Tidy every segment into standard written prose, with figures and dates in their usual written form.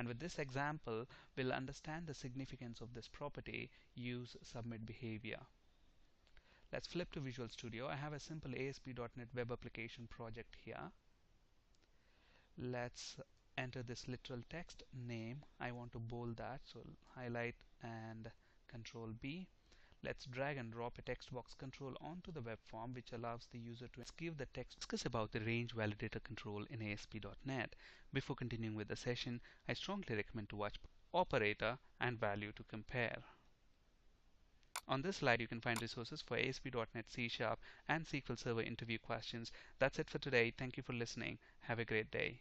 And with this example, we'll understand the significance of this property, use submit behavior. Let's flip to Visual Studio. I have a simple ASP.NET Web application project here. Let's enter this literal text name. I want to bold that, so highlight and Control B. Let's drag and drop a text box control onto the web form, which allows the user to give the text. Discuss about the range validator control in ASP.NET. Before continuing with the session, I strongly recommend to watch operator and value to compare. On this slide, you can find resources for ASP.NET C# and SQL Server interview questions. That's it for today. Thank you for listening. Have a great day.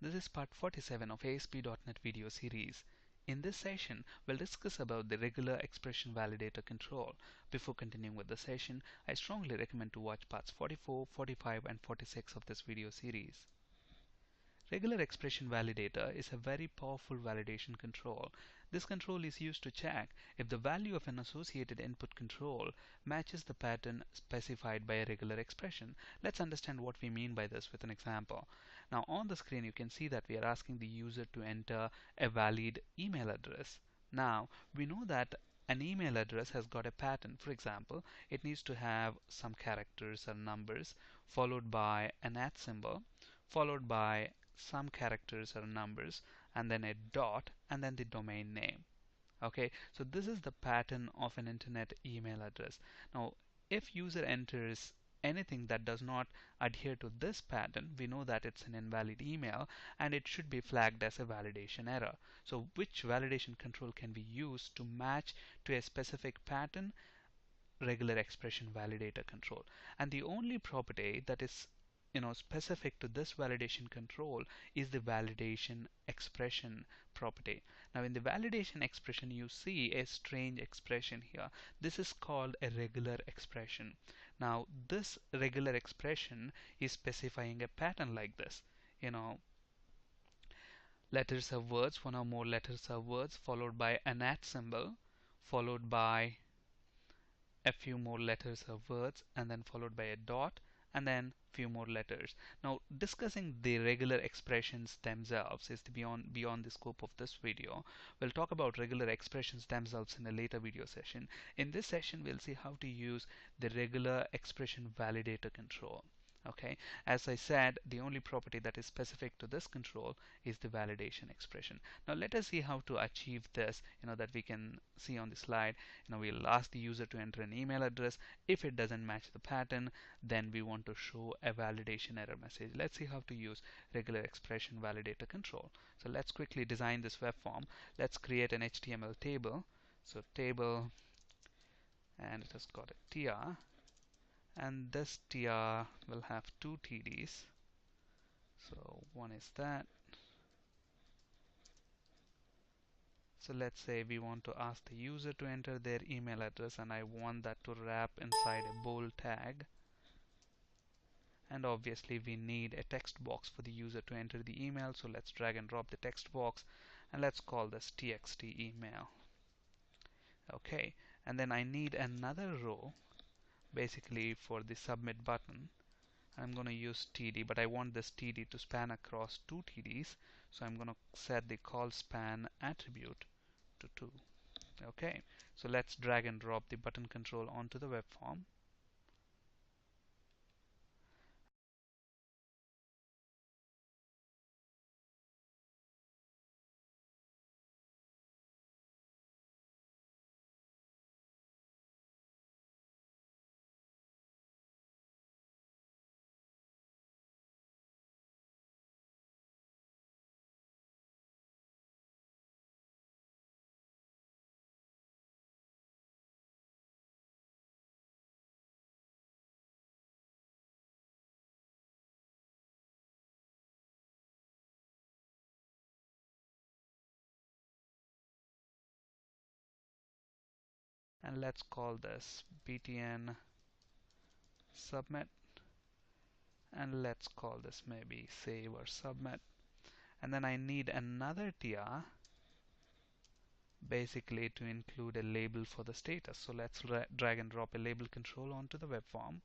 This is part 47 of ASP.NET video series. In this session, we'll discuss about the regular expression validator control. Before continuing with the session, I strongly recommend to watch parts 44, 45 and 46 of this video series. Regular expression validator is a very powerful validation control. This control is used to check if the value of an associated input control matches the pattern specified by a regular expression. Let's understand what we mean by this with an example. Now on the screen you can see that we are asking the user to enter a valid email address. Now we know that an email address has got a pattern. For example, it needs to have some characters or numbers followed by an @ symbol followed by some characters or numbers and then a dot and then the domain name. Okay, so this is the pattern of an internet email address. Now if user enters anything that does not adhere to this pattern, we know that it's an invalid email and it should be flagged as a validation error. So which validation control can be used to match to a specific pattern? Regular expression validator control. And the only property that is specific to this validation control is the validation expression property. Now in the validation expression you see a strange expression here. This is called a regular expression. Now this regular expression is specifying a pattern like this. Letters of words, one or more letters of words followed by an @ symbol followed by a few more letters of words and then followed by a dot and then few more letters. Now discussing the regular expressions themselves is beyond the scope of this video. We'll talk about regular expressions themselves in a later video session. In this session we'll see how to use the regular expression validator control. Okay, as I said, the only property that is specific to this control is the validation expression. Now let us see how to achieve this, that we can see on the slide. We'll ask the user to enter an email address. If it doesn't match the pattern, then we want to show a validation error message. Let's see how to use regular expression validator control. So let's quickly design this web form. Let's create an HTML table. So table, and it has got a tr, and this tr will have two tds. So one is that. So let's say we want to ask the user to enter their email address and I want that to wrap inside a bold tag. And obviously we need a text box for the user to enter the email. So let's drag and drop the text box and let's call this txt email. Okay, and then I need another row basically for the submit button. I'm going to use TD, but I want this TD to span across two TDs, so I'm going to set the call span attribute to 2. Okay, so let's drag and drop the button control onto the web form. and let's call this btn submit, and let's call this maybe save or submit. And then I need another tr basically to include a label for the status. So let's drag and drop a label control onto the web form,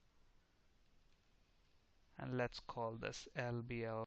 and let's call this lbl.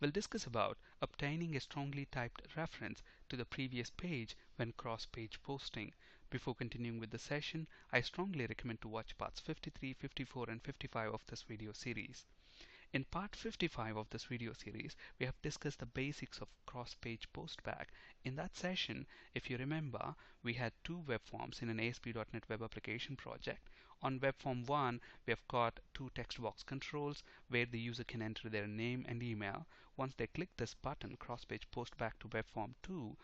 We'll discuss about obtaining a strongly typed reference to the previous page when cross-page posting. Before continuing with the session, I strongly recommend to watch parts 53, 54 and 55 of this video series. In part 55 of this video series, we have discussed the basics of cross-page postback. In that session, if you remember, we had two web forms in an ASP.NET Web Application project. On web form 1, we have got two text box controls where the user can enter their name and email. Once they click this button, cross-page postback to web form 2,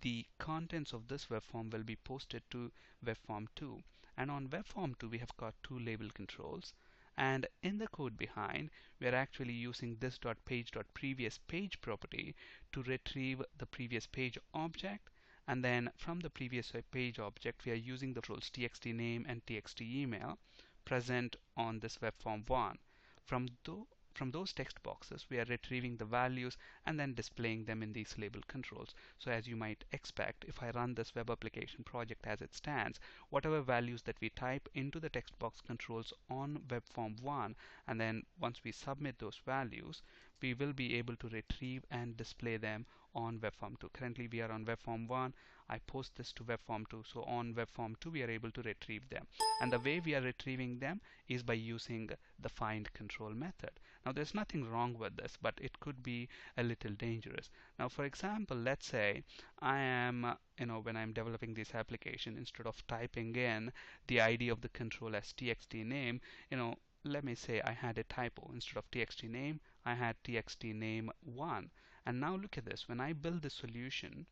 the contents of this web form will be posted to web form 2. And on web form 2, we have got two label controls. And in the code behind, we are actually using this.page.previous.page property to retrieve the previous page object, and then from the previous page object we are using the controls txt name and txt email present on this web form 1. From those text boxes we are retrieving the values and then displaying them in these label controls. So as you might expect, if I run this web application project as it stands, whatever values that we type into the text box controls on web form 1, and then once we submit those values, we will be able to retrieve and display them on webform 2. Currently we are on webform 1. I post this to webform 2. So on webform 2 we are able to retrieve them. And the way we are retrieving them is by using the find control method. Now there's nothing wrong with this, but it could be a little dangerous. Now for example, let's say I am when I'm developing this application, instead of typing in the ID of the control as txt name, let me say I had a typo. Instead of txt name, I had txt name 1. And now look at this. When I build the solution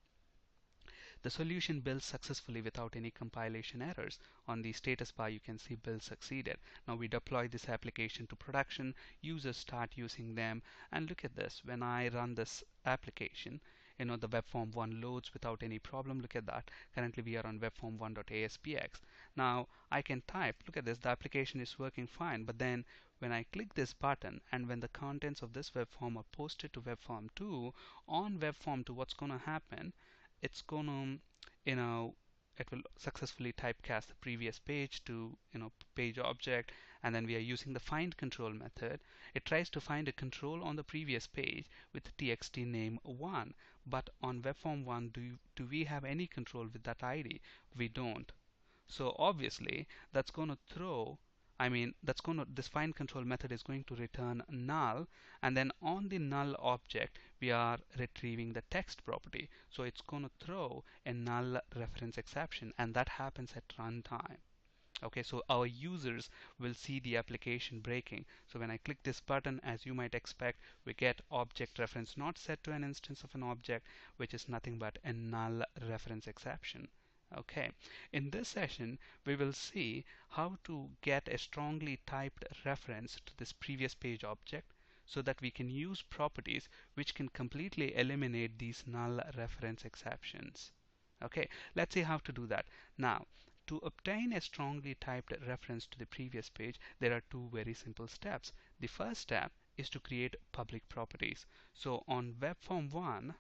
builds successfully without any compilation errors. On the status bar, you can see build succeeded. Now we deploy this application to production. Users start using them. And look at this. When I run this application, the webform 1 loads without any problem. Look at that. Currently we are on webform1.aspx. Now I can type. Look at this. The application is working fine. But then when I click this button and when the contents of this web form are posted to webform 2, on webform 2 what's going to happen, it's going to it will successfully typecast the previous page to page object, and then we are using the find control method. It tries to find a control on the previous page with txt name 1, but on webform 1 do we have any control with that ID? We don't. So obviously that's going to throw, this find control method is going to return null, and then on the null object we are retrieving the text property. So it's going to throw a null reference exception, and that happens at runtime. Okay, so our users will see the application breaking. So when I click this button, as you might expect, we get object reference not set to an instance of an object, which is nothing but a null reference exception. Okay, in this session we will see how to get a strongly typed reference to this previous page object so that we can use properties which can completely eliminate these null reference exceptions. Okay, let's see how to do that. Now, to obtain a strongly typed reference to the previous page, there are two very simple steps. The first step is to create public properties. So on webform 1,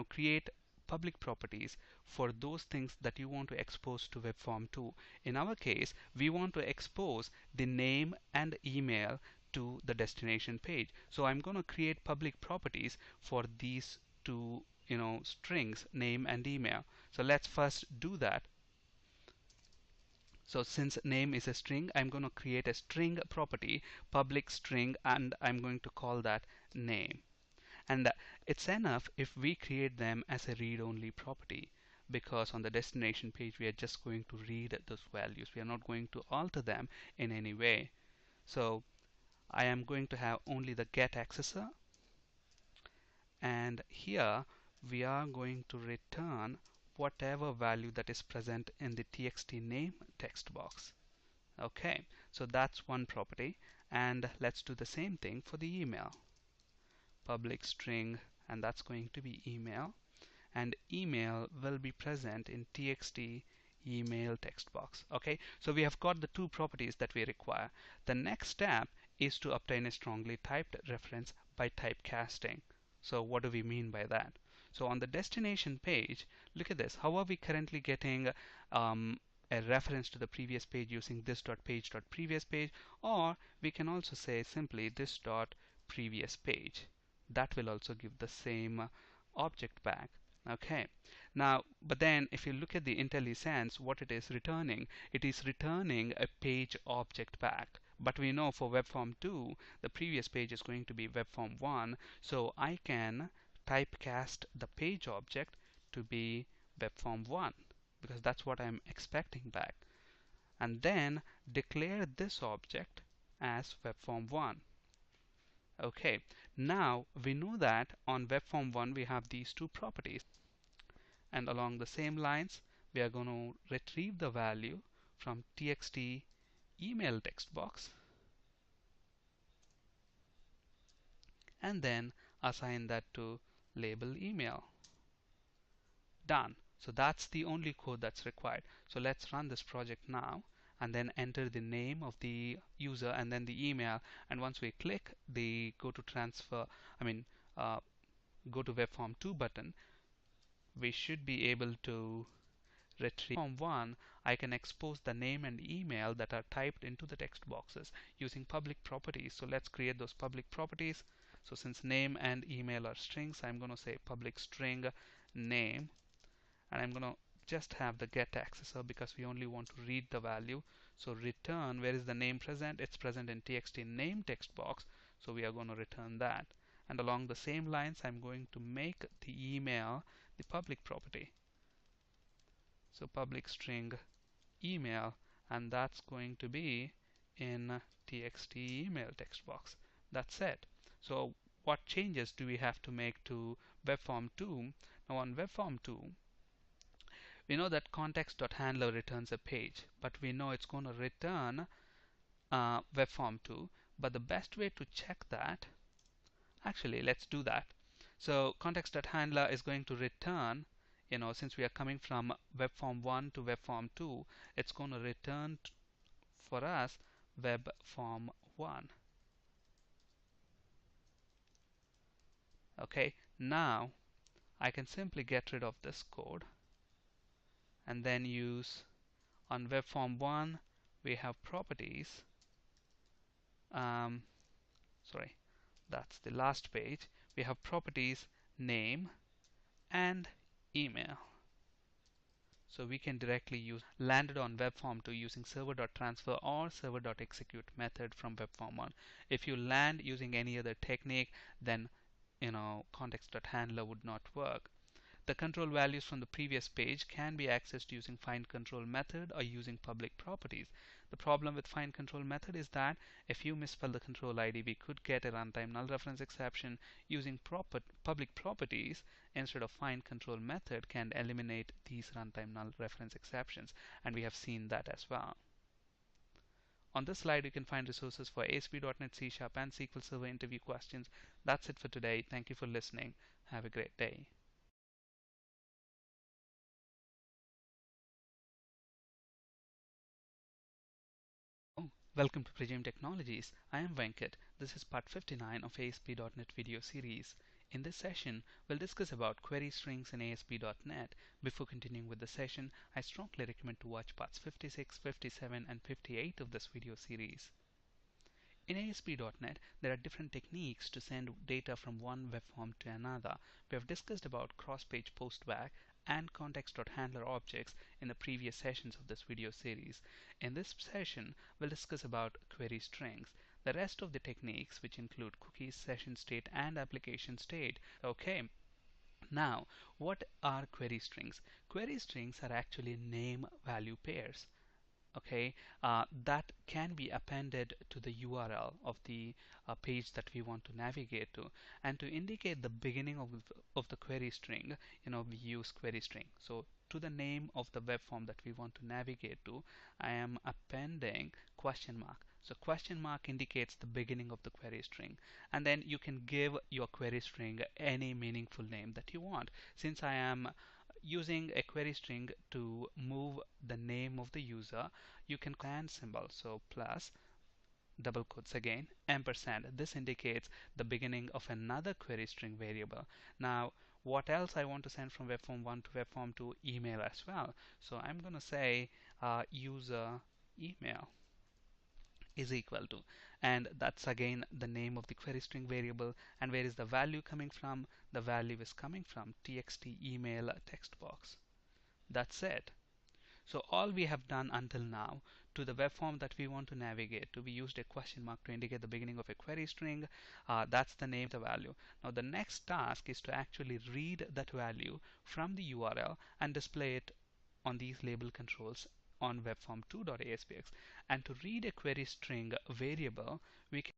create public properties for those things that you want to expose to webform 2. In our case, we want to expose the name and email to the destination page. So I'm going to create public properties for these two strings, name and email. So let's first do that. So since name is a string, I'm going to create a string property, public string, and I'm going to call that name. And it's enough if we create them as a read-only property, because on the destination page we are just going to read those values. We are not going to alter them in any way. So I am going to have only the get accessor, and here we are going to return whatever value that is present in the txt name text box. Okay, so that's one property, and let's do the same thing for the email. Public string, and that's going to be email, and email will be present in txt email text box. Okay, so we have got the two properties that we require. The next step is to obtain a strongly typed reference by typecasting. So what do we mean by that? So on the destination page, look at this. How are we currently getting a reference to the previous page using this.page.previous page, or we can also say simply this.previous page. That will also give the same object back. Okay, now but then if you look at the IntelliSense, what it is returning a page object back. But we know for webform 2 the previous page is going to be webform 1, so I can typecast the page object to be webform 1 because that's what I'm expecting back, and then declare this object as webform 1. Okay, now we know that on webform 1 we have these two properties, and along the same lines we are going to retrieve the value from txt email text box and then assign that to label email. Done. So that's the only code that's required. So let's run this project now and then enter the name of the user and then the email, and once we click the go to webform 2 button, we should be able to retrieve from 1. I can expose the name and email that are typed into the text boxes using public properties. So let's create those public properties. So since name and email are strings, I'm going to say public string name, and I'm going to just have the get accessor because we only want to read the value. So return, where is the name present? It's present in txt name text box, so we are going to return that. And along the same lines, I'm going to make the email the public property. So public string email, and that's going to be in txt email text box. That's it. So what changes do we have to make to web form 2? Now on web form 2, we know that context.handler returns a page, but we know it's going to return web form 2. But the best way to check that, actually let's do that. So context.handler is going to return, since we are coming from web form 1 to web form 2, it's going to return for us web form 1. Okay, now I can simply get rid of this code and then use on web form 1 we have properties. Sorry, that's the last page. We have properties name and email. So we can directly use landed on web form 2 using server.transfer or server.execute method from web form 1. If you land using any other technique, then context.handler would not work. The control values from the previous page can be accessed using find control method or using public properties. The problem with find control method is that if you misspell the control ID, we could get a runtime null reference exception. Using public properties instead of find control method can eliminate these runtime null reference exceptions, and we have seen that as well. On this slide, you can find resources for ASP.NET C# and SQL Server interview questions. That's it for today. Thank you for listening. Have a great day. Welcome to Pragim Technologies. I am Venkat. This is part 59 of ASP.NET video series. In this session, we'll discuss about query strings in ASP.NET. Before continuing with the session, I strongly recommend to watch parts 56, 57, and 58 of this video series. In ASP.NET, there are different techniques to send data from one web form to another. We have discussed about cross-page postback and context.handler objects in the previous sessions of this video series. In this session, we'll discuss about query strings. The rest of the techniques, which include cookies, session state, and application state. Okay. Now, what are query strings? Query strings are actually name value pairs. Okay, that can be appended to the URL of the page that we want to navigate to, and to indicate the beginning of the query string, we use query string. So to the name of the web form that we want to navigate to, I am appending question mark. So question mark indicates the beginning of the query string, and then you can give your query string any meaningful name that you want. Since I am using a query string to move the name of the user, you can and symbol, so plus double quotes again ampersand. This indicates the beginning of another query string variable. Now what else I want to send from web form 1 to web form 2? Email as well. So I'm going to say user email is equal to, and that's again the name of the query string variable. And where is the value coming from? The value is coming from txt email text box. That's it. So all we have done until now, to the web form that we want to navigate to, we used a question mark to indicate the beginning of a query string. That's the name of the value. Now the next task is to actually read that value from the URL and display it on these label controls on webform2.aspx. And to read a query string variable, we can